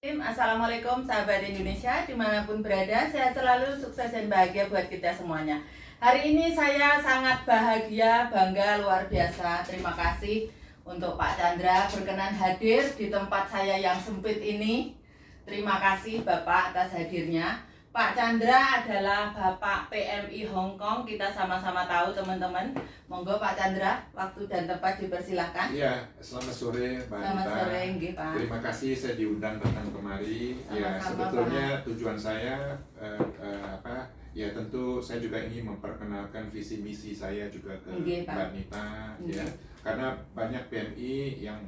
Assalamualaikum sahabat Indonesia, dimanapun berada, sehat selalu, sukses dan bahagia buat kita semuanya. Hari ini saya sangat bahagia, bangga, luar biasa. Terima kasih untuk Pak Chandra berkenan hadir di tempat saya yang sempit ini. Terima kasih Bapak atas hadirnya. Pak Chandra adalah Bapak PMI Hong Kong, kita sama-sama tahu teman-teman. Monggo Pak Chandra, waktu dan tempat dipersilahkan. Iya, selamat sore Mbak Selamat Anita. sore, nggih, Pak. Terima kasih saya diundang datang kemari. Ya, Sama-sama, sebetulnya tujuan saya ya tentu saya juga ingin memperkenalkan visi misi saya juga ke Nggih, Pak. Mbak Anita ya. Nggih. Karena banyak PMI yang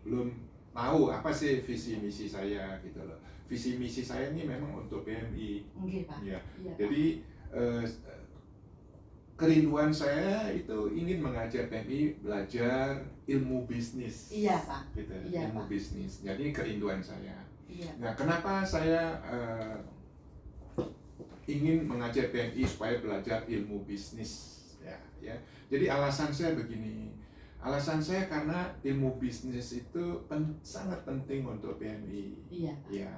belum tahu apa sih visi misi saya gitu loh. Visi misi saya ini memang untuk PMI. Nggih, Pak. Ya. Iya, Pak. Jadi kerinduan saya itu ingin mengajak PMI belajar ilmu bisnis. Iya, Pak. Gitu, Iya, ilmu Pak. bisnis. Jadi kerinduan saya. Iya. Nah, kenapa saya ingin mengajak PMI supaya belajar ilmu bisnis? Ya. Jadi alasan saya begini. Alasan saya karena ilmu bisnis itu sangat penting untuk PMI. Iya, Pak. Ya.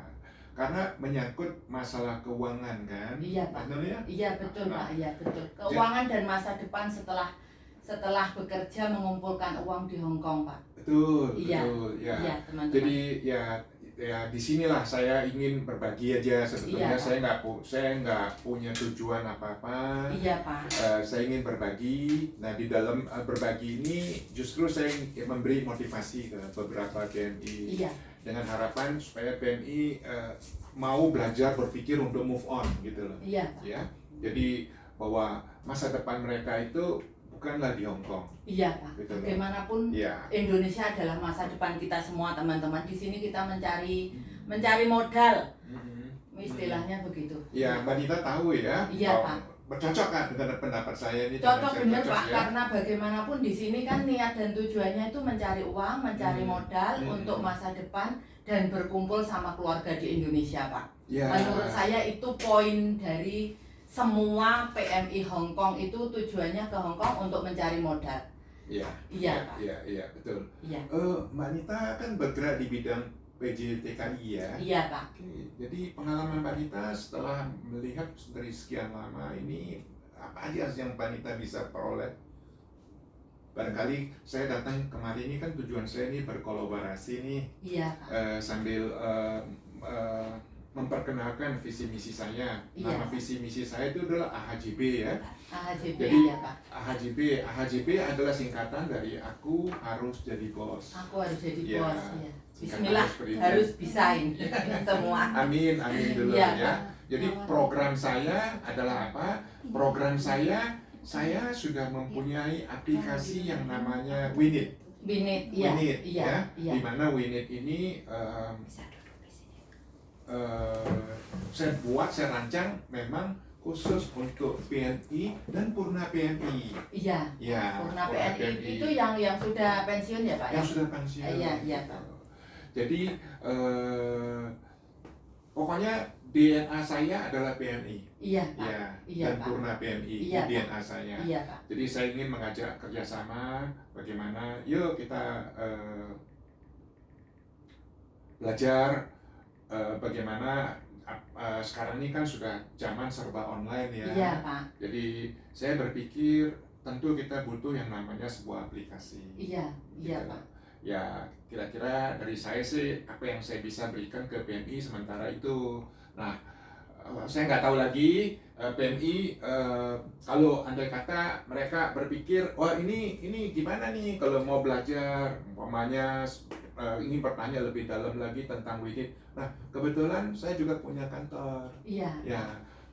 Karena menyangkut masalah keuangan kan? Iya, Pak. Betul ya? Iya, betul, Nah, Pak. Iya, betul. Keuangan dan masa depan setelah bekerja mengumpulkan uang di Hong Kong, Pak. Betul, Iya. betul, ya. Iya, teman-teman. Jadi ya disinilah saya ingin berbagi aja sebetulnya. Iya, saya nggak punya tujuan apa-apa. Iya, Pak. Saya ingin berbagi. Nah, di dalam berbagi ini justru saya memberi motivasi ke beberapa PMI Iya. dengan harapan supaya PMI mau belajar berpikir untuk move on gitu loh. Iya, Pak. Ya. Jadi bahwa masa depan mereka itu bukanlah di Hong Kong. Iya, Pak. Betul. Bagaimanapun Ya. Indonesia adalah masa depan kita semua, teman-teman. Di sini kita mencari modal. Istilahnya begitu. Ya, Mbak Dita tahu ya. Iya, bahwa Pak. Bercocok kan dengan pendapat saya ini. Cocok dengan saya bener, cocok, Pak, ya? karena bagaimanapun di sini kan niat dan tujuannya itu mencari uang, mencari modal untuk masa depan dan berkumpul sama keluarga di Indonesia, Pak. Ya. Menurut saya itu poin dari semua PMI Hong Kong itu tujuannya ke Hong Kong untuk mencari modal. Iya. Iya, Pak. Iya, betul. Iya. Mbak Nita kan bergerak di bidang PJTKI ya. Iya, Pak. Oke, jadi pengalaman Mbak Nita setelah melihat dari sekian lama ini apa aja yang Mbak Nita bisa peroleh? Barangkali saya datang kemarin ini kan tujuan saya ini berkolaborasi nih. Iya, Pak. Sambil memperkenalkan visi misi saya. Iya. Nama visi misi saya itu adalah AHJB ya. AHJB, Jadi ya, Pak. AHJB adalah singkatan dari aku harus jadi bos. Aku harus jadi Iya. bos, ya. Singkatan Bismillah, seperti itu. harus bisa ini semua. Amin dulu Iya, ya. Pak. Jadi program saya adalah apa? Program saya sudah mempunyai aplikasi yang namanya Winit. Binit, iya, Winit iya, ya. iya. Di mana Winit ini saya rancang memang khusus untuk PMI dan Purna PMI. Iya. Ya, Purna Purna PNI itu yang sudah pensiun ya, Pak? yang sudah pensiun. Iya, Pak. Jadi pokoknya DNA saya adalah PMI. Iya, Pak. Ya, Iya, dan Pak. Purna PMI Iya, itu Pak. DNA saya. Iya, Pak. Jadi saya ingin mengajak kerjasama bagaimana, yuk kita belajar bagaimana sekarang ini kan sudah zaman serba online ya. Iya, Pak. Jadi saya berpikir tentu kita butuh yang namanya sebuah aplikasi. Iya, Gitu. Pak. Ya kira-kira dari saya sih apa yang saya bisa berikan ke PMI sementara itu. Nah, saya nggak tahu lagi PMI kalau andai kata mereka berpikir, wah ini gimana nih kalau mau belajar, umpamanya ingin bertanya lebih dalam lagi tentang Winit. Nah, kebetulan saya juga punya kantor. Iya. Ya,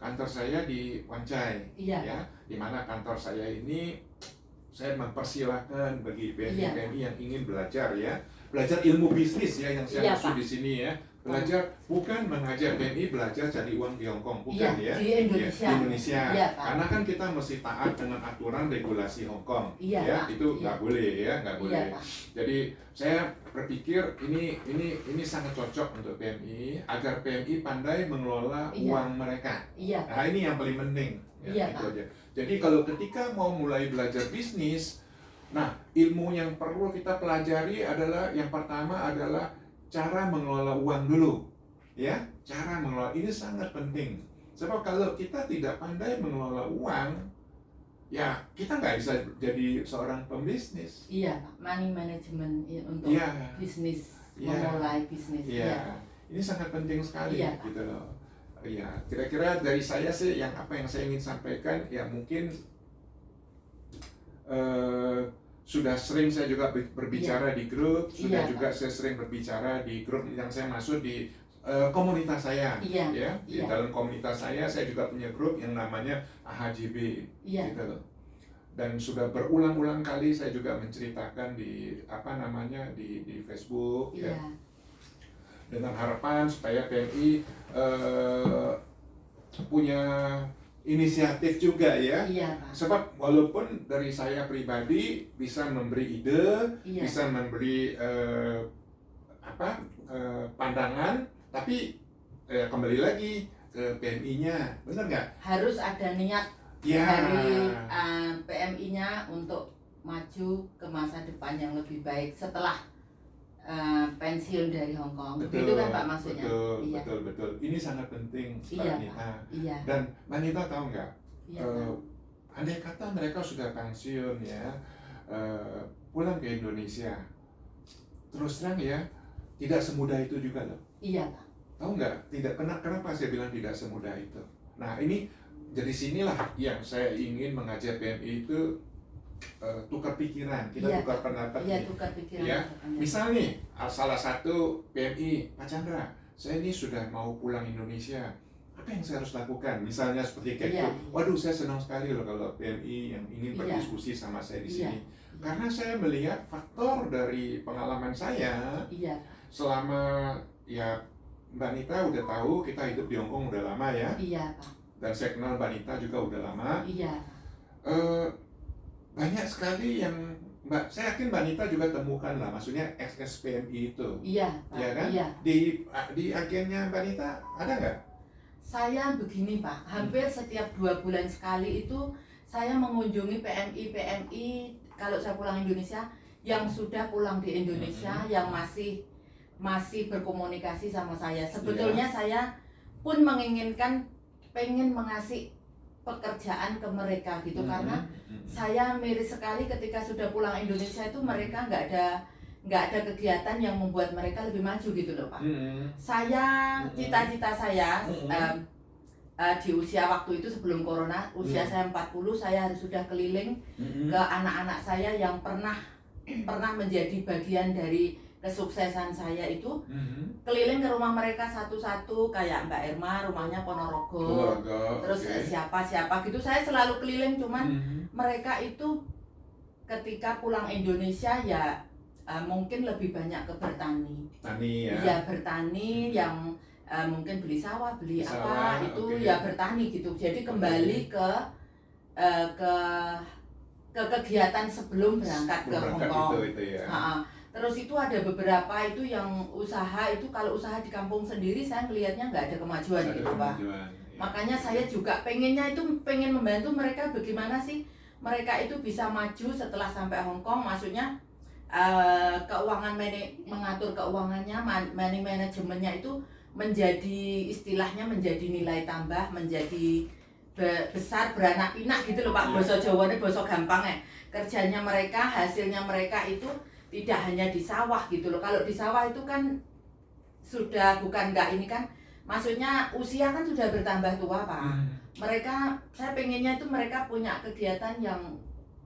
kantor saya di Wan Chai. Iya. Ya, di mana kantor saya ini saya mempersilahkan bagi PMI yang ingin belajar ya, belajar ilmu bisnis ya yang saya Iya, maksud Pak. di sini ya. Belajar bukan mengajar PMI belajar cari uang di Hong Kong, bukan Iya, ya. di Indonesia. Ya, di Indonesia. Iya, Pak. Karena kan kita mesti taat dengan aturan regulasi Hong Kong. Iya, ya, Pak. itu nggak Iya. boleh ya, nggak boleh. Iya, Pak. Jadi saya berpikir ini sangat cocok untuk PMI agar PMI pandai mengelola Iya. uang mereka. Iya, Nah, ini yang paling penting. Iya, itu Pak. aja. Jadi kalau ketika mau mulai belajar bisnis, nah ilmu yang perlu kita pelajari adalah yang pertama adalah cara mengelola uang dulu, ya. Cara mengelola ini sangat penting. Sebab kalau kita tidak pandai mengelola uang, ya kita nggak bisa jadi seorang pembisnis. Iya, Pak. Money management untuk Iya, bisnis, iya, memulai bisnis. iya. Ini sangat penting sekali, Iya, Pak. gitu loh. Iya, kira-kira dari saya sih yang apa yang saya ingin sampaikan, ya mungkin sudah sering saya juga berbicara di grup, sudah Iya, juga saya sering berbicara di grup yang saya masuk di komunitas saya, Iya, ya. Di iya. dalam komunitas saya juga punya grup yang namanya AHJB, Iya, gitu loh. Dan sudah berulang-ulang kali saya juga menceritakan di apa namanya di Facebook, ya, iya, dengan harapan supaya PMI punya inisiatif juga, ya. iya, Pak. Sebab walaupun dari saya pribadi bisa memberi ide, Iya. bisa memberi pandangan, tapi kembali lagi ke PMI-nya, benar nggak? Harus ada niat Ya. dari PMI-nya untuk maju ke masa depan yang lebih baik setelah pensiun dari Hong Kong. Begitu kan Pak maksudnya? Betul, Iya. betul. Ini sangat penting, Mbak Iya, Anita. Pak. Iya. Dan Mbak Anita tahu nggak? Iya, Pak. Andai kata mereka sudah pensiun, ya, pulang ke Indonesia, terus terang ya, tidak semudah itu juga loh. Iya, Pak. Tahu nggak? Kenapa saya bilang tidak semudah itu? Nah, ini dari sinilah yang saya ingin mengajak PMI itu tukar pikiran, kita Iya, tukar pendapat. Iya, tukar pikiran. Ya, Pak. misal nih, salah satu PMI, Pak Chandra, saya ini sudah mau pulang Indonesia, apa yang saya harus lakukan? Misalnya seperti kayak Iya. itu. Waduh, saya senang sekali loh kalau PMI yang ingin Iya. berdiskusi sama saya di Iya. sini. Karena saya melihat faktor dari pengalaman saya Iya. selama, ya, Mbak Nita udah tahu kita hidup di Hong Kong udah lama, ya. Iya, Pak. Dan saya kenal Mbak Nita juga udah lama. Iya. Banyak sekali yang saya yakin Mbak Nita juga temukan lah, maksudnya ex-PMI itu. Iya, Pak. Ya kan? Iya. Di agennya Mbak Nita ada nggak? Saya begini Pak, hampir setiap 2 bulan sekali itu saya mengunjungi PMI kalau saya pulang Indonesia yang sudah pulang di Indonesia, yang masih berkomunikasi sama saya. Sebetulnya saya pun pengen mengasih pekerjaan ke mereka gitu, karena saya miris sekali ketika sudah pulang Indonesia itu mereka nggak ada kegiatan yang membuat mereka lebih maju gitu loh Pak. Saya cita-cita saya di usia waktu itu sebelum corona, usia saya 40, saya harus sudah keliling ke anak-anak saya yang pernah menjadi bagian dari kesuksesan saya itu, keliling ke rumah mereka satu-satu, kayak Mbak Irma rumahnya Ponorogo, terus siapa gitu, saya selalu keliling. Cuman mereka itu ketika pulang Indonesia ya mungkin lebih banyak ke bertani, ya bertani, yang mungkin beli sawah, apa itu, ya bertani gitu. Jadi kembali ke kegiatan sebelum berangkat ke Hong Kong. Itu, ya. Terus itu ada beberapa itu yang usaha itu, kalau usaha di kampung sendiri saya melihatnya nggak ada kemajuan gitu Pak. Ya. Makanya saya juga pengen membantu mereka bagaimana sih mereka itu bisa maju setelah sampai Hong Kong, maksudnya mengatur keuangannya, money manajemennya itu menjadi istilahnya menjadi nilai tambah, menjadi besar, beranak pinak gitu loh Pak. Basa Jawane basa gampang ya. Kerjanya mereka, hasilnya mereka itu tidak hanya di sawah gitu loh. Kalau di sawah itu kan sudah bukan nggak ini kan, maksudnya usia kan sudah bertambah tua Pak. Mereka, saya pengennya itu mereka punya kegiatan yang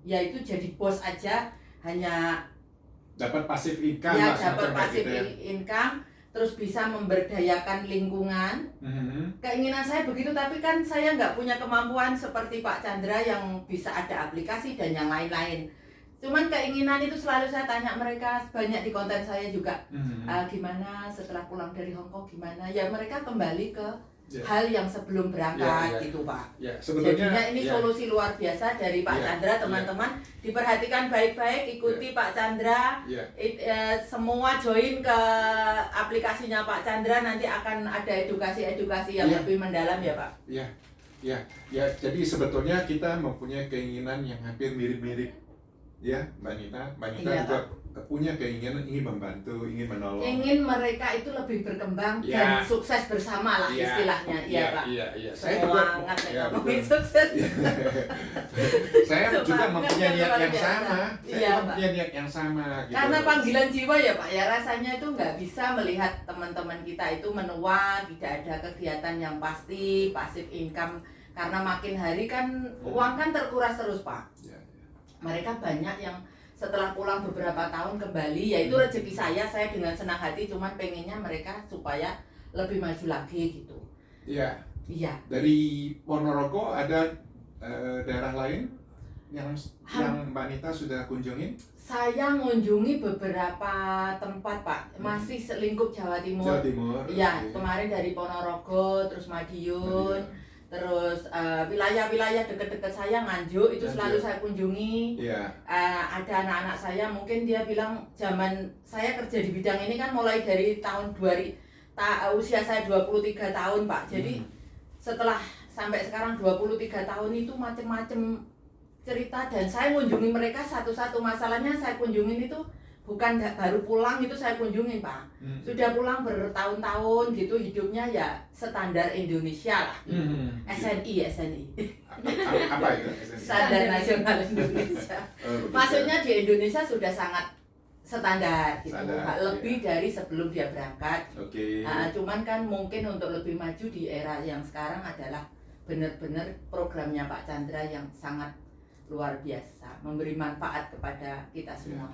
yaitu jadi bos aja, hanya dapat pasif income, ya dapat pasif income, terus bisa memberdayakan lingkungan. Keinginan saya begitu, tapi kan saya nggak punya kemampuan seperti Pak Chandra yang bisa ada aplikasi dan yang lain-lain. Cuman keinginan itu selalu saya tanya mereka, banyak di konten saya juga, gimana setelah pulang dari Hong Kong, gimana ya, mereka kembali ke hal yang sebelum berangkat gitu Pak. Jadinya ini solusi luar biasa dari Pak Chandra, teman-teman. Diperhatikan baik-baik, ikuti Pak Chandra, semua join ke aplikasinya Pak Chandra, nanti akan ada edukasi-edukasi yang lebih mendalam ya Pak. Ya, jadi sebetulnya kita mempunyai keinginan yang hampir mirip-mirip, ya Mbak Nita. Mbak Nita juga punya keinginan ingin membantu, ingin menolong. Ingin mereka itu lebih berkembang Ya. dan sukses bersama lah Iya, istilahnya, iya Pak. Iya. Saya juga, Semangat ya, ngomongin betul. sukses. Saya juga Semangat mempunyai niat luar yang biasa. sama. Saya Iya, juga Pak. mempunyai niat yang sama. Gitu. Karena panggilan jiwa ya Pak, ya rasanya itu nggak bisa melihat teman-teman kita itu menua, tidak ada kegiatan yang pasti, passive income. Karena makin hari kan uang kan terkuras terus Pak. Ya. Mereka banyak yang setelah pulang beberapa tahun kembali, ya itu rezeki saya dengan senang hati, cuman pengennya mereka supaya lebih maju lagi gitu. Iya. Iya. Dari Ponorogo ada daerah lain yang Mbak Nita sudah kunjungin? Saya mengunjungi beberapa tempat Pak, masih selingkup Jawa Timur. Jawa Timur. Iya, oke. kemarin dari Ponorogo, terus Madiun, terus wilayah-wilayah dekat-dekat saya Nganjuk itu selalu Nganjuk. saya kunjungi. Iya. Ada anak-anak saya mungkin dia bilang zaman saya kerja di bidang ini kan mulai dari tahun 2000 usia saya 23 tahun Pak. Jadi setelah sampai sekarang 23 tahun itu macam-macam cerita dan saya kunjungi mereka satu-satu. Masalahnya saya kunjungin itu bukan baru pulang itu saya kunjungi Pak. Sudah pulang bertahun-tahun gitu hidupnya ya standar Indonesia lah. SNI. Apa itu? Standar Nasional Indonesia. Maksudnya di Indonesia sudah sangat standar gitu. Standar, Lebih dari sebelum dia berangkat. Oke. Cuman kan mungkin untuk lebih maju di era yang sekarang adalah benar-benar programnya Pak Chandra yang sangat luar biasa, memberi manfaat kepada kita semua.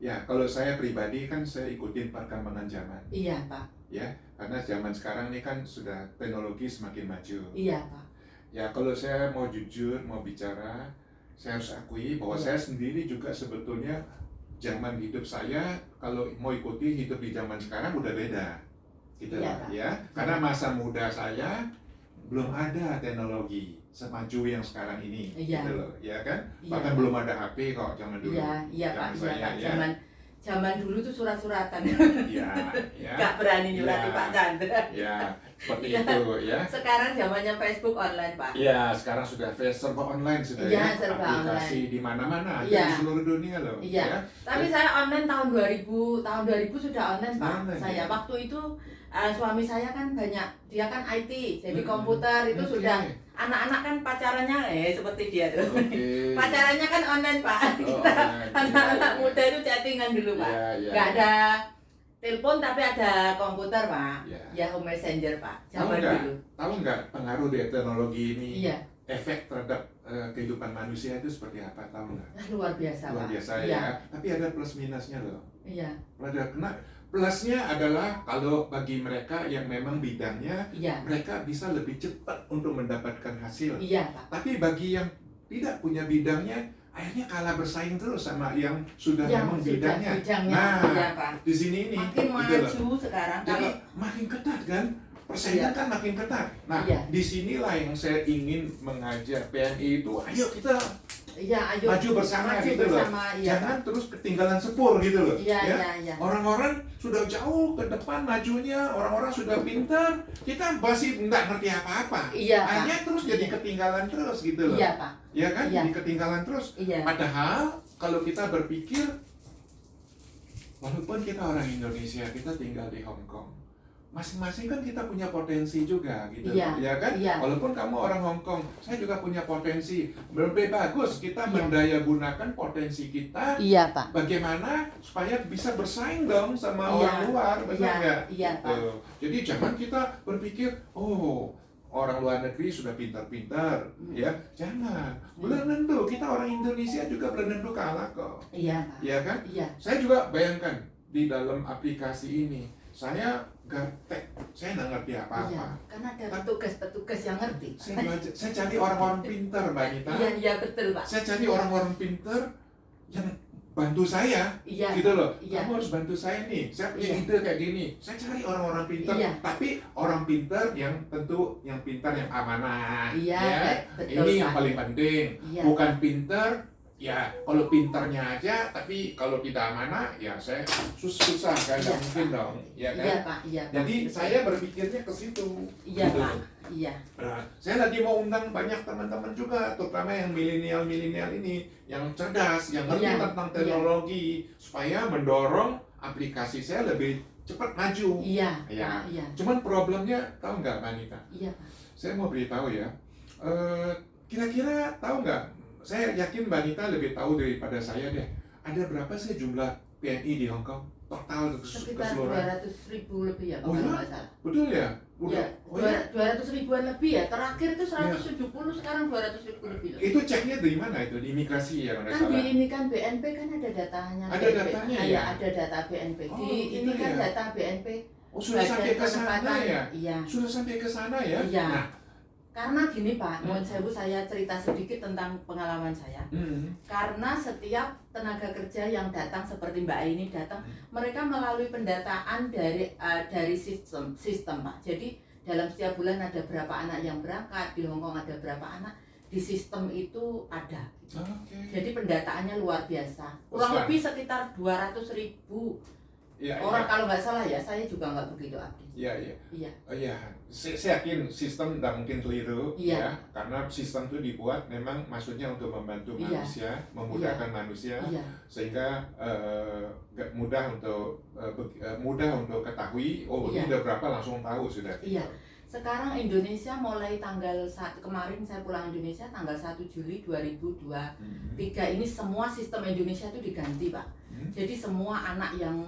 Ya, kalau saya pribadi kan saya ikutin perkembangan zaman. Iya Pak. Ya, karena zaman sekarang ini kan sudah teknologi semakin maju. Iya Pak. Ya, kalau saya mau jujur, mau bicara, saya harus akui bahwa Iya. saya sendiri juga sebetulnya zaman hidup saya kalau mau ikuti hidup di zaman sekarang udah beda. Gitu Iya, loh, Pak. ya. Karena masa muda saya belum ada teknologi semaju yang sekarang ini, Iya. gitu loh, ya kan? Iya. Bahkan belum ada HP kok zaman dulu. Iya Pak. Zaman Iya saya, Pak. ya. Zaman dulu tuh surat-suratan. Iya, ya. Gak berani nyurati Iya. Pak Chandra. Ya, seperti Iya. itu ya. Sekarang zamannya Facebook online Pak. Ya, sekarang sudah serba online sudah Iya, ya. serba Aplikasi di mana-mana, ada Iya. di seluruh dunia loh. Iya. Ya. Tapi saya online tahun 2000 sudah online Pak. Online, Saya ya. waktu itu suami saya kan banyak, dia kan IT, jadi Hmm. komputer itu Oke. sudah anak-anak kan pacarannya seperti dia tuh. Oke. Pacarannya kan online Pak. Oh, Kita online. anak-anak Iya, muda itu chattingan dulu Pak. Iya, iya. Nggak ada telepon tapi ada komputer Pak. Iya. Yahoo Messenger Pak. Tahu Zaman nggak? dulu. Tahu nggak pengaruh dari teknologi ini? Iya. Efek terhadap kehidupan manusia itu seperti apa? Tahu nggak? Luar biasa Luar Pak. biasa Iya. ya. Tapi ada plus minusnya loh. Iya. Plusnya adalah kalau bagi mereka yang memang bidangnya, Iya. mereka bisa lebih cepat untuk mendapatkan hasil. Iya Pak. Tapi bagi yang tidak punya bidangnya, akhirnya kalah bersaing terus sama yang sudah memang sudah bidangnya. bidangnya. Nah, Iya Pak. di sini nih, Makin gitu loh. maju sekarang Jadi kalau makin ketat kan, persaingan Iya. kan makin ketat. Nah, Iya. disinilah yang saya ingin mengajak PNI itu, ayo kita ayo maju bersama maju gitu bersama, loh. iya, Jangan Pak. terus ketinggalan sepur gitu loh. Iya, ya. iya. Orang-orang sudah jauh ke depan majunya, orang-orang sudah pintar, kita masih nggak ngerti apa-apa. Iya, Pak. Akhirnya terus jadi Iya. ketinggalan terus gitu loh. Iya, Pak. Ya kan, Iya. jadi ketinggalan terus. Iya. Padahal kalau kita berpikir, walaupun kita orang Indonesia, kita tinggal di Hong Kong, masing-masing kan kita punya potensi juga gitu, Iya. ya kan? Iya. Walaupun kamu orang Hong Kong, saya juga punya potensi. Lebih bagus kita Iya. mendaya gunakan potensi kita. Iya, Pak. Bagaimana supaya bisa bersaing dong sama Iya. orang luar, benar Iya. nggak? Iya, Pak. Gitu. Jadi jangan kita berpikir, oh orang luar negeri sudah pintar-pintar, ya jangan. Belum tentu kita orang Indonesia juga belum tentu kalah kok, Iya, Pak. ya kan? Iya. Saya juga bayangkan di dalam aplikasi ini, saya gaptek, saya nggak ngerti Iya, apa-apa. karena ada petugas-petugas yang ngerti. Pak. Saya cari orang-orang pintar, Mbak Nita. Iya, betul, Pak. Saya cari orang-orang pintar yang bantu saya, Iya. gitu loh. Iya. Kamu harus bantu saya nih. Saya punya Iya. ide kayak gini. Saya cari orang-orang pintar, Iya. tapi orang pintar yang tentu yang pintar yang amanah. Iya, ya. betul, Ini yang Pak. paling penting. Iya. Bukan pintar ya kalau pinternya aja, tapi kalau tidak amanah ya saya susah kan, nggak mungkin dong, ya kan? Iya Pak, iya Pak. Jadi saya berpikirnya ke situ. Iya gitu. Pak, iya. Nah, saya lagi mau undang banyak teman-teman juga, terutama yang milenial ini, yang cerdas, yang ngerti Iya, tentang iya. teknologi, supaya mendorong aplikasi saya lebih cepat maju. Iya, Ya. Pak, iya. Cuman problemnya, tahu nggak Mbak Anita? Iya Pak. Saya mau beritahu ya, kira-kira tahu nggak? Saya yakin Mbak Anita lebih tahu daripada saya deh. Ada berapa sih jumlah PMI di Hong Kong? Total Sekitar keseluruhan? 200.000 lebih ya, Oh kalau ya? nggak salah. Betul ya? Iya, Oh ya? 200.000-an lebih ya. Terakhir itu 170, sekarang 200.000 lebih. Itu ceknya dari mana itu? Di imigrasi ya kalau nggak Kan salah? ini kan BNP kan ada datanya. Ada BNP. datanya Ah, ya? ada data BNP. Oh, Di gitu ini kan ya? data BNP. Oh, sudah sampai ke sana penempatan. ya? Iya. Sudah sampai ke sana ya? Iya. Nah, Karena gini Pak, mohon saya cerita sedikit tentang pengalaman saya. Karena setiap tenaga kerja yang datang seperti Mbak Aini datang, mereka melalui pendataan dari sistem Pak. Jadi dalam setiap bulan ada berapa anak yang berangkat, di Hong Kong ada berapa anak, di sistem itu ada. Oke. Jadi pendataannya luar biasa. Kurang Sekarang. lebih sekitar 200.000 Ya, orang, kalau nggak salah ya. Saya juga nggak begitu update. Iya, iya. Iya. Oh iya, saya yakin sistem tidak mungkin keliru, Iya. ya, karena sistem itu dibuat memang maksudnya untuk membantu Iya. manusia, memudahkan manusia, Iya. sehingga mudah untuk ketahui. Oh, Iya. ini udah berapa langsung tahu sudah. Iya. Sekarang Indonesia mulai tanggal 1 kemarin saya pulang Indonesia tanggal 1 Juli 2023 ini semua sistem Indonesia itu diganti Pak. Jadi semua anak yang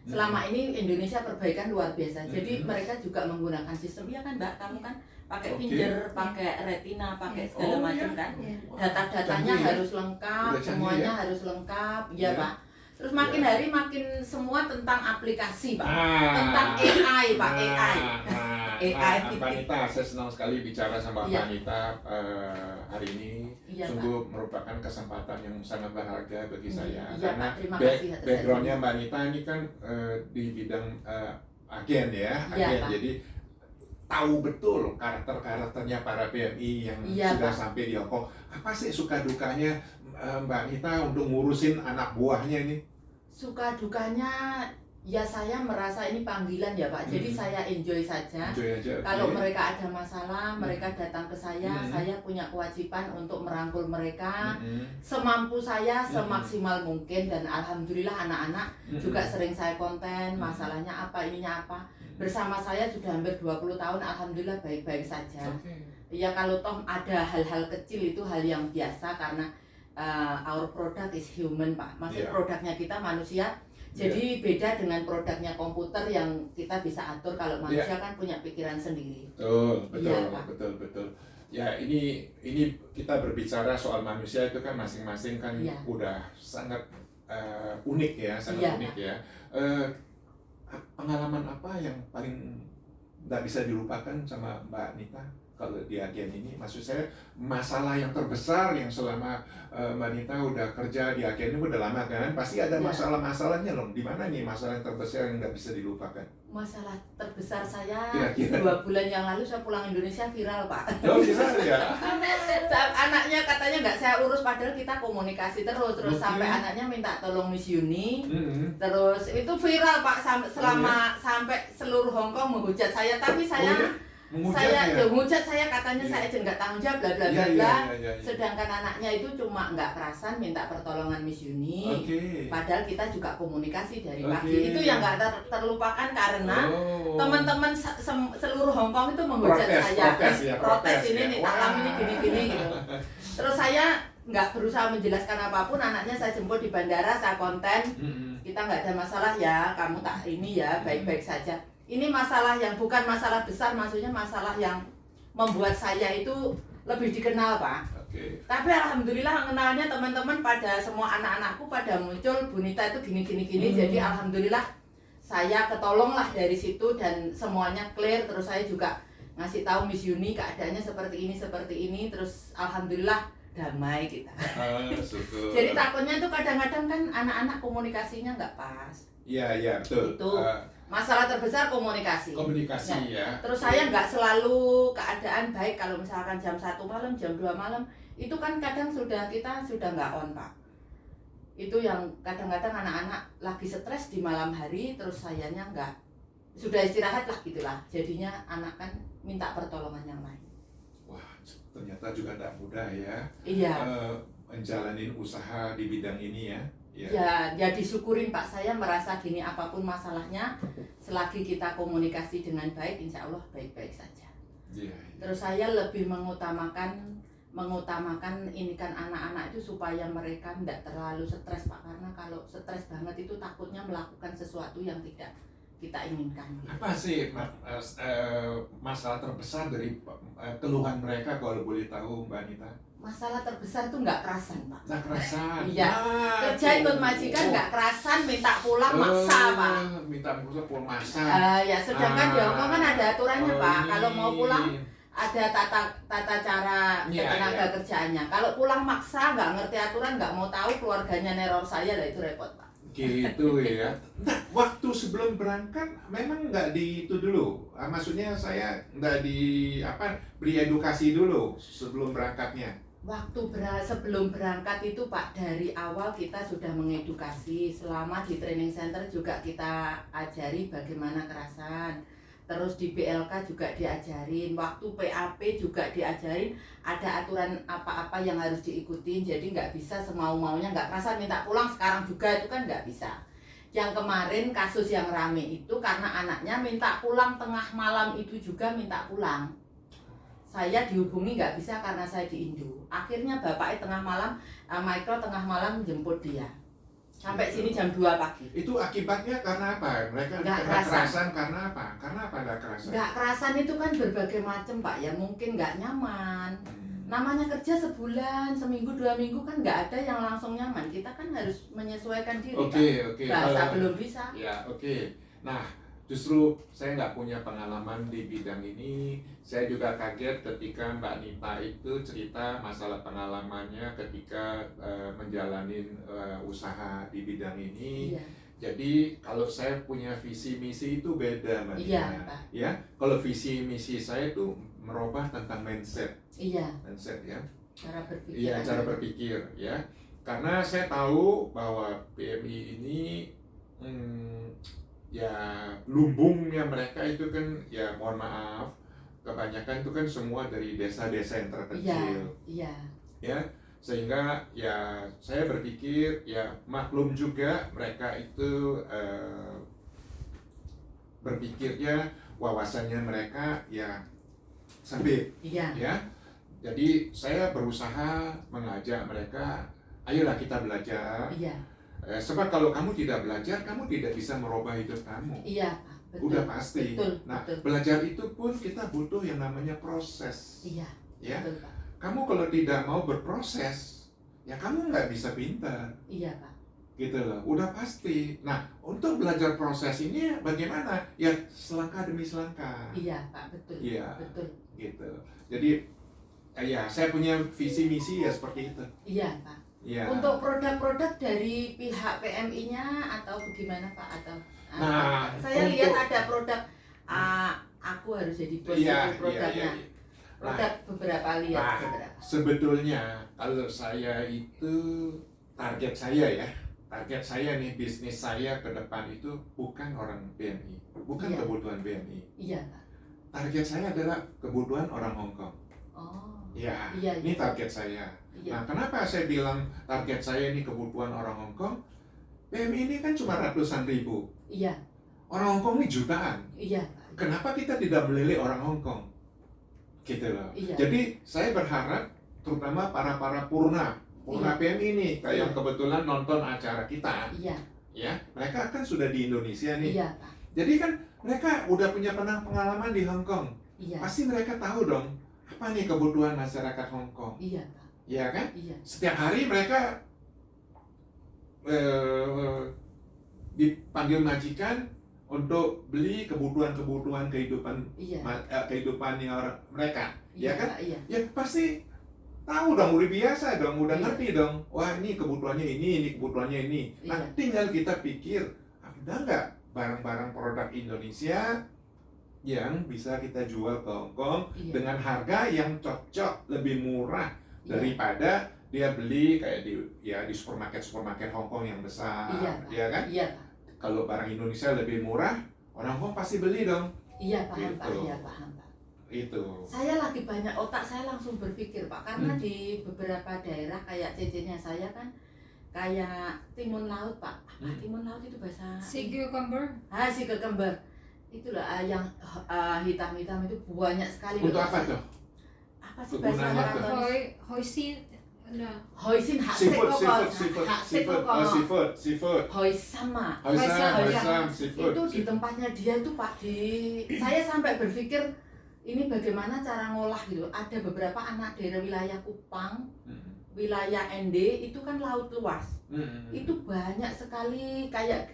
selama ini Indonesia perbaikan luar biasa. Jadi mereka juga menggunakan sistem, iya kan Mbak, kamu kan pakai Oke. pinjer, pakai retina, pakai segala Oh, macam iya. kan. Iya. Data-datanya Canggih ya? harus lengkap, Udah canggih semuanya ya? harus lengkap, ya Iya. Pak. Terus makin hari makin semua tentang aplikasi Pak. Ah. Tentang AI Pak, AI. AI. Mbak Anita, saya senang sekali bicara sama Iya. Mbak Anita hari ini. Iya, Sungguh merupakan kesempatan yang sangat berharga bagi saya, Iya, karena Pak, terima kasih atas backgroundnya hadiahnya. Mbak Anita ini kan di bidang agen ya, Iya, agen. Pak. Jadi tahu betul karakter-karakternya para PMI yang Iya, sudah Pak. sampai di Hong Kong. Apa sih suka dukanya Mbak Anita untuk ngurusin anak buahnya ini? Suka dukanya ya saya merasa ini panggilan ya Pak. Jadi saya enjoy saja. Enjoy aja. Kalau oke. mereka ada masalah, mereka datang ke saya punya kewajiban untuk merangkul mereka semampu saya, semaksimal mungkin, dan alhamdulillah anak-anak juga sering saya konten, masalahnya apa, ininya apa. Bersama saya sudah hampir 20 tahun, alhamdulillah baik-baik saja. Oke. Ya kalau toh ada hal-hal kecil itu hal yang biasa, karena our product is human Pak. Maksud Iya. produknya kita manusia. Jadi beda dengan produknya komputer yang kita bisa atur. Kalau manusia kan punya pikiran sendiri. Betul, betul, Iya, Pak. betul. Ya, ini kita berbicara soal manusia itu kan masing-masing kan Iya. udah sangat unik ya, sangat Iya, unik ya. Pengalaman apa yang paling nggak bisa dilupakan sama Mbak Anita kalau di agen ini? Maksud saya masalah yang terbesar yang selama Mbak Anita udah kerja di agen ini udah lama kan, pasti ada Iya. masalah-masalahnya loh. Di mana nih masalah yang terbesar yang nggak bisa dilupakan? Masalah terbesar saya Kira-kira. 2 bulan yang lalu saya pulang Indonesia viral Pak. Oh, bisa ya? Saat anaknya katanya nggak saya urus, padahal kita komunikasi terus Oke. sampai anaknya minta tolong Miss Yuni. Mm-mm. Terus itu viral Pak sampai seluruh Hong Kong menghujat saya, tapi saya menghujat saya katanya Iya. saya aja nggak tanggung jawab bla bla Iya, bla iya, bla. iya, iya. Sedangkan anaknya itu cuma nggak kerasan minta pertolongan Miss Yuni. Oke. Padahal kita juga komunikasi dari Oke. pagi. Itu yang nggak terlupakan karena Oh. teman-teman seluruh Hong Kong itu menghujat saya. protes Ini ya. nih, Wah. alam ini gini-gini gitu. Terus saya nggak berusaha menjelaskan apapun, anaknya saya jemput di bandara, saya konten. Mm-mm. Kita nggak ada masalah ya, kamu tak ini ya, baik-baik saja. Ini masalah yang bukan masalah besar, maksudnya masalah yang membuat saya itu lebih dikenal Pak. Oke. Tapi alhamdulillah kenalnya teman-teman pada semua anak-anakku pada muncul, Bunita itu gini. Jadi alhamdulillah saya ketolong lah dari situ dan semuanya clear. Terus saya juga ngasih tahu Miss Yuni keadaannya seperti ini. Terus alhamdulillah damai kita. Syukur. Jadi takutnya itu kadang-kadang kan anak-anak komunikasinya nggak pas. Iya, betul. Itu. Masalah terbesar komunikasi. Komunikasi ya. Terus saya nggak selalu keadaan baik kalau misalkan jam 1 malam, jam 2 malam, itu kan kadang kita sudah nggak on Pak. Itu yang kadang-kadang anak-anak lagi stres di malam hari, terus sayanya enggak, sudah istirahat lah gitulah, jadinya anak kan minta pertolongan yang lain. Wah, ternyata juga tidak mudah ya. Iya. Menjalanin usaha di bidang ini ya. Ya disyukurin Pak, saya merasa gini, apapun masalahnya selagi kita komunikasi dengan baik, insya Allah baik-baik saja. Iya. Terus saya lebih mengutamakan ini kan anak-anak itu supaya mereka tidak terlalu stres Pak, karena kalau stres banget itu takutnya melakukan sesuatu yang tidak kita inginkan. Apa sih masalah terbesar dari keluhan mereka kalau boleh tahu Mbak Anita? Masalah terbesar itu nggak kerasan Pak. Nggak kerasan. Iya. Kerja ikut majikan nggak kerasan, minta pulang maksa Pak. Minta pulang maksa. Ya sedangkan di Hongkong kan ada aturannya Pak. Kalau mau pulang ada tata cara tenaga kerjaannya. Kalau pulang maksa, nggak ngerti aturan, nggak mau tahu, keluarganya neror saya, lah itu repot Pak. Gitu ya. Nah, waktu sebelum berangkat memang nggak itu dulu. Maksudnya saya nggak beri edukasi dulu sebelum berangkatnya. Sebelum berangkat itu Pak, dari awal kita sudah mengedukasi. Selama di training center juga kita ajari bagaimana kerasan. Terus di BLK juga diajarin, waktu PAP juga diajarin, ada aturan apa-apa yang harus diikutin, jadi nggak bisa semau-maunya, nggak kerasan minta pulang sekarang juga, itu kan nggak bisa. Yang kemarin kasus yang rame itu karena anaknya minta pulang tengah malam, itu juga minta pulang. Saya dihubungi nggak bisa karena saya di Indo. Akhirnya bapaknya tengah malam, Michael tengah malam jemput dia. Sampai sini jam 2 pagi. Itu akibatnya karena apa? Mereka nggak kerasan karena apa? Karena apa nggak kerasan? Nggak kerasan itu kan berbagai macam Pak ya, mungkin nggak nyaman. Namanya kerja sebulan, seminggu, 2 minggu kan nggak ada yang langsung nyaman. Kita kan harus menyesuaikan diri Pak. Bahasa belum bisa. Ya oke. Nah justru saya nggak punya pengalaman di bidang ini. Saya juga kaget ketika Mbak Nita itu cerita masalah pengalamannya ketika menjalani usaha di bidang ini. Iya. Jadi kalau saya punya visi misi itu beda Mbak Nita. Iya, Pak. Ya, kalau visi misi saya itu merubah tentang mindset. Iya. Mindset ya. Cara berpikir. Iya, cara berpikir ya. Karena saya tahu bahwa PMI ini ya lumbungnya mereka itu kan ya mohon maaf kebanyakan itu kan semua dari desa-desa yang terpencil. Iya. Ya, sehingga ya saya berpikir ya maklum juga mereka itu berpikirnya wawasannya mereka ya sempit. Iya. Ya. Jadi saya berusaha mengajak mereka, ayolah kita belajar. Iya. Sebab kalau kamu tidak belajar, kamu tidak bisa merubah hidup kamu. Iya, Pak. Betul. Udah pasti. Betul, nah, betul. belajar itu pun kita butuh yang namanya proses. Iya. Ya. Betul, Pak. Kamu kalau tidak mau berproses, ya kamu nggak bisa pintar. Iya, Pak. Gitu loh, udah pasti. Nah, untuk belajar proses ini bagaimana? Ya selangkah demi selangkah. Iya, Pak. Betul. Iya. Betul. Gitu. Jadi, ya saya punya visi misi ya seperti itu. Iya, Pak. Ya. Untuk produk-produk dari pihak PMI-nya atau bagaimana Pak? Atau saya lihat ada produk aku harus jadi bos itu produknya. Produk beberapa lihat beberapa. Sebetulnya kalau saya itu target saya nih bisnis saya ke depan itu bukan orang BMI, bukan kebutuhan BMI. Iya Pak. Target saya adalah kebutuhan orang Hongkong. Oh. Ya, iya. Ini target saya. Iya. Nah, kenapa saya bilang target saya ini kebutuhan orang Hongkong? PMI ini kan cuma ratusan ribu. Iya. Orang Hongkong ini jutaan. Iya. Kenapa kita tidak melirik orang Hongkong? Gitu loh. Iya. Jadi saya berharap terutama para purna PMI ini kayak yang kebetulan nonton acara kita. Iya. Ya, mereka kan sudah di Indonesia nih. Iya, Pak. Jadi kan mereka udah punya pengalaman di Hongkong. Iya. Pasti mereka tahu dong apa nih kebutuhan masyarakat Hongkong. Iya, Pak. Iya kan? Iya. Setiap hari mereka dipanggil majikan untuk beli kebutuhan kehidupan kehidupannya mereka, iya, ya kan? Pak, iya. Ya pasti tahu dong, udah biasa dong, udah ngerti dong. Wah ini kebutuhannya ini kebutuhannya ini. Nah tinggal kita pikir ada nggak barang-barang produk Indonesia yang bisa kita jual ke Hongkong dengan harga yang cocok, lebih murah daripada dia beli kayak di supermarket Hong Kong yang besar, Iya, Pak. ya kan? Iya, Pak. Kalau barang Indonesia lebih murah, orang Hong Kong pasti beli dong. Iya, paham, Pak. Gitu. Iya, paham, Pak. Itu. Saya lagi banyak otak saya langsung berpikir, Pak, karena di beberapa daerah kayak CC-nya saya kan kayak timun laut, Pak. Apa timun laut itu bahasa? Si cucumber. Si cucumber. Itulah yang hitam-hitam itu banyak sekali. Untuk loh, apa Pak. tuh? Apa sih Kegunaannya bahasa tuh? Kantonis? Hoisin. No. Hoisin haksik kok. Seafood. Hoisama. Hoisam, seafood. Itu di tempatnya dia tuh, Pak, saya sampai berpikir ini bagaimana cara ngolah gitu. Ada beberapa anak daerah wilayah Kupang, wilayah ND itu kan laut luas. Itu banyak sekali kayak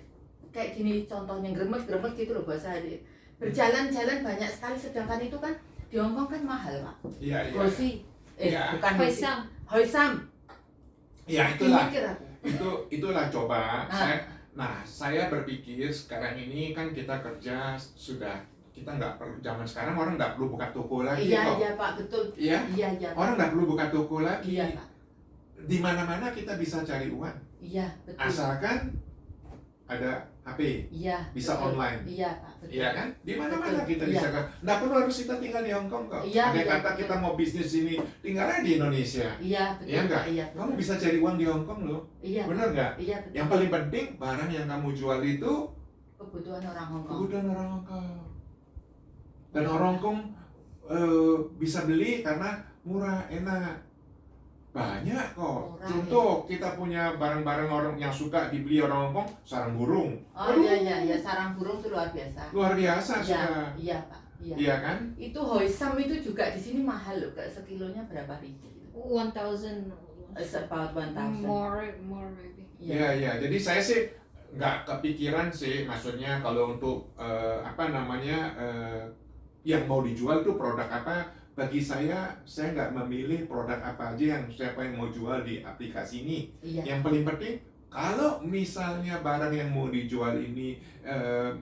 gini contohnya gremet gitu loh bahasa dia. Berjalan-jalan banyak sekali, sedangkan itu kan di Hongkong kan mahal, Pak. Iya. Hoisi, Iya. bukan hoisi. Hoisam. Hoisam. Ya itulah. Mikir aku. Itulah coba. Saya berpikir sekarang ini kan kita kerja sudah, kita nggak perlu, zaman sekarang orang nggak perlu buka toko lagi kok. Iya, Pak, betul. Iya. Iya, Pak. Orang nggak perlu buka toko lagi. Iya, Pak. Di mana-mana kita bisa cari uang. Iya, betul. Asalkan ada HP, Iya. bisa betul. online. Iya, Pak. Betul. Iya kan? Di mana-mana Betul. kita Iya. bisa kan. Nggak perlu harus kita tinggal di Hong Kong kok. Iya, Andai iya, kata betul. kita mau bisnis ini, tinggal aja di Indonesia. Iya, betul. Iya nggak? Pak. Iya. Kamu bisa cari uang di Hong Kong loh. Iya. Bener nggak? Iya, betul. Yang paling penting barang yang kamu jual itu Kebutuhan orang Hong Kong. kebutuhan orang Hong Kong. Dan orang Hong Kong bisa beli karena murah, enak. Banyak kok. Murah, Contoh kita punya barang-barang orang yang suka dibeli orang Hong Kong, sarang burung. Oh iya, sarang burung itu luar biasa. Luar biasa Iya, sudah. iya, Pak. Iya. Iya kan? Itu hoisam itu juga di sini mahal loh, Kak. Sekilonya berapa ribu? 1,000. It's about 1,000. More maybe. Iya, iya. Jadi saya sih nggak kepikiran sih, maksudnya kalau untuk yang mau dijual itu produk apa. Bagi saya nggak memilih produk apa aja siapa yang mau jual di aplikasi ini. Iya. Yang paling penting, kalau misalnya barang yang mau dijual ini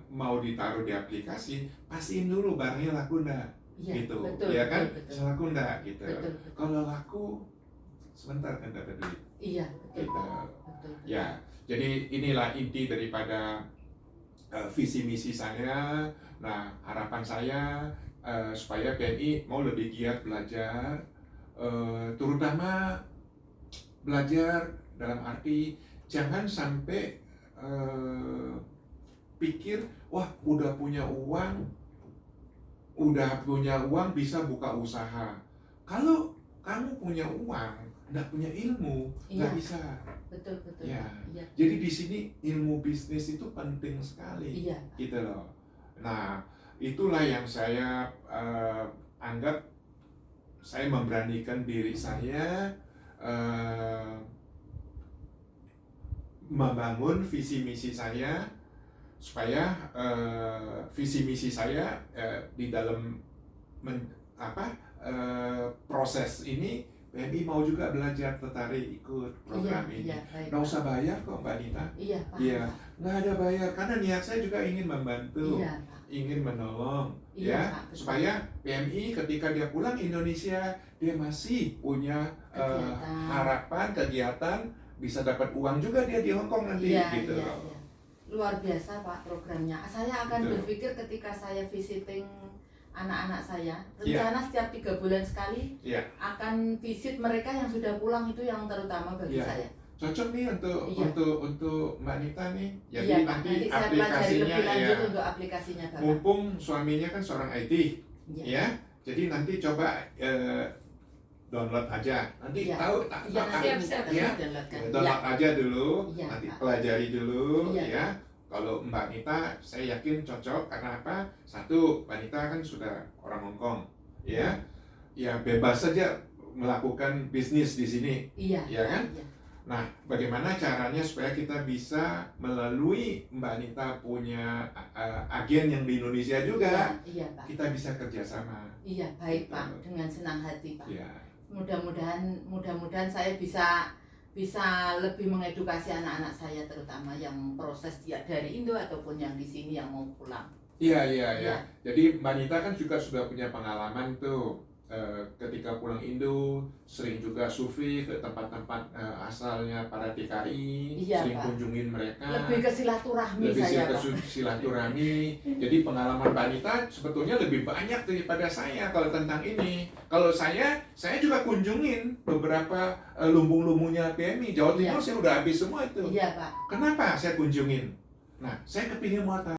mau ditaruh di aplikasi, pastiin dulu barangnya laku enggak. Iya, Gitu, betul, ya kan? betul. Laku enggak gitu. Betul. Kalau laku, sebentar kan dapat duit. Iya, betul. Gitu. Betul. Ya, jadi inilah inti daripada visi misi saya. Nah, harapan saya supaya PMI mau lebih giat belajar, terutama belajar dalam arti jangan sampai pikir, wah udah punya uang bisa buka usaha. Kalau kamu punya uang, nggak punya ilmu, nggak Iya. bisa. Betul. Ya. Iya. Jadi di sini ilmu bisnis itu penting sekali, Iya. gitu loh. Nah, itulah yang saya anggap saya memberanikan diri saya membangun visi misi saya supaya visi misi saya di dalam proses ini PMI mau juga belajar, tertarik ikut program ini. Iya, baik. Nggak usah bayar kok Mbak Dita. Iya, Pak. Iya, nggak ada bayar karena niat saya juga ingin membantu, Iya, Pak. ingin menolong, Iya, ya Pak, betul. supaya PMI ketika dia pulang Indonesia dia masih punya Kegiatan. harapan kegiatan bisa dapat uang juga dia di Hong Kong nanti, Iya, gitu. iya, iya. Luar biasa Pak programnya. Saya akan Betul. berpikir ketika saya visiting anak-anak saya, Iya. rencana setiap 3 bulan sekali Iya. akan visit mereka yang sudah pulang, itu yang terutama bagi Iya. saya. Cocok nih untuk Iya. untuk Mbak Nita nih. Jadi Iya, Pak. nanti Nanti saya pelajari aplikasinya lebih lanjut ya. untuk aplikasinya Bapak. Mumpung suaminya kan seorang IT, Iya. ya. Jadi nanti coba download aja. Nanti Iya. tahu Iya, nanti Siap, bisa ya. downloadkan. Iya. download aja dulu, Iya, nanti Pak. pelajari dulu, Iya, ya. Kalau Mbak Nita, saya yakin cocok karena apa? Satu, Mbak Nita kan sudah orang Hong Kong, ya, ya bebas saja melakukan bisnis di sini. Iya. Iya kan? Iya. Nah, bagaimana caranya supaya kita bisa melalui Mbak Nita punya agen yang di Indonesia juga, Iya, Pak. kita bisa kerjasama. Iya, baik Gitu. Pak. Dengan senang hati Pak. Ya, Mudah-mudahan saya bisa lebih mengedukasi anak-anak saya, terutama yang proses dia dari Indo ataupun yang di sini yang mau pulang. iya. Iya. Jadi Mbak Nita kan juga sudah punya pengalaman tuh ketika pulang Indo sering juga survei ke tempat-tempat asalnya para TKI, Iya, sering Pak. kunjungin mereka, Lebih ke silaturahmi lebih saya, Pak. silaturahmi. Jadi pengalaman Mbak Anita sebetulnya lebih banyak daripada saya kalau tentang ini. Kalau saya juga kunjungin beberapa lumbung-lumbungnya PMI. Jawa Timur Iya. saya udah habis semua itu. Iya, Pak. Kenapa saya kunjungin? Nah, saya kepingin mau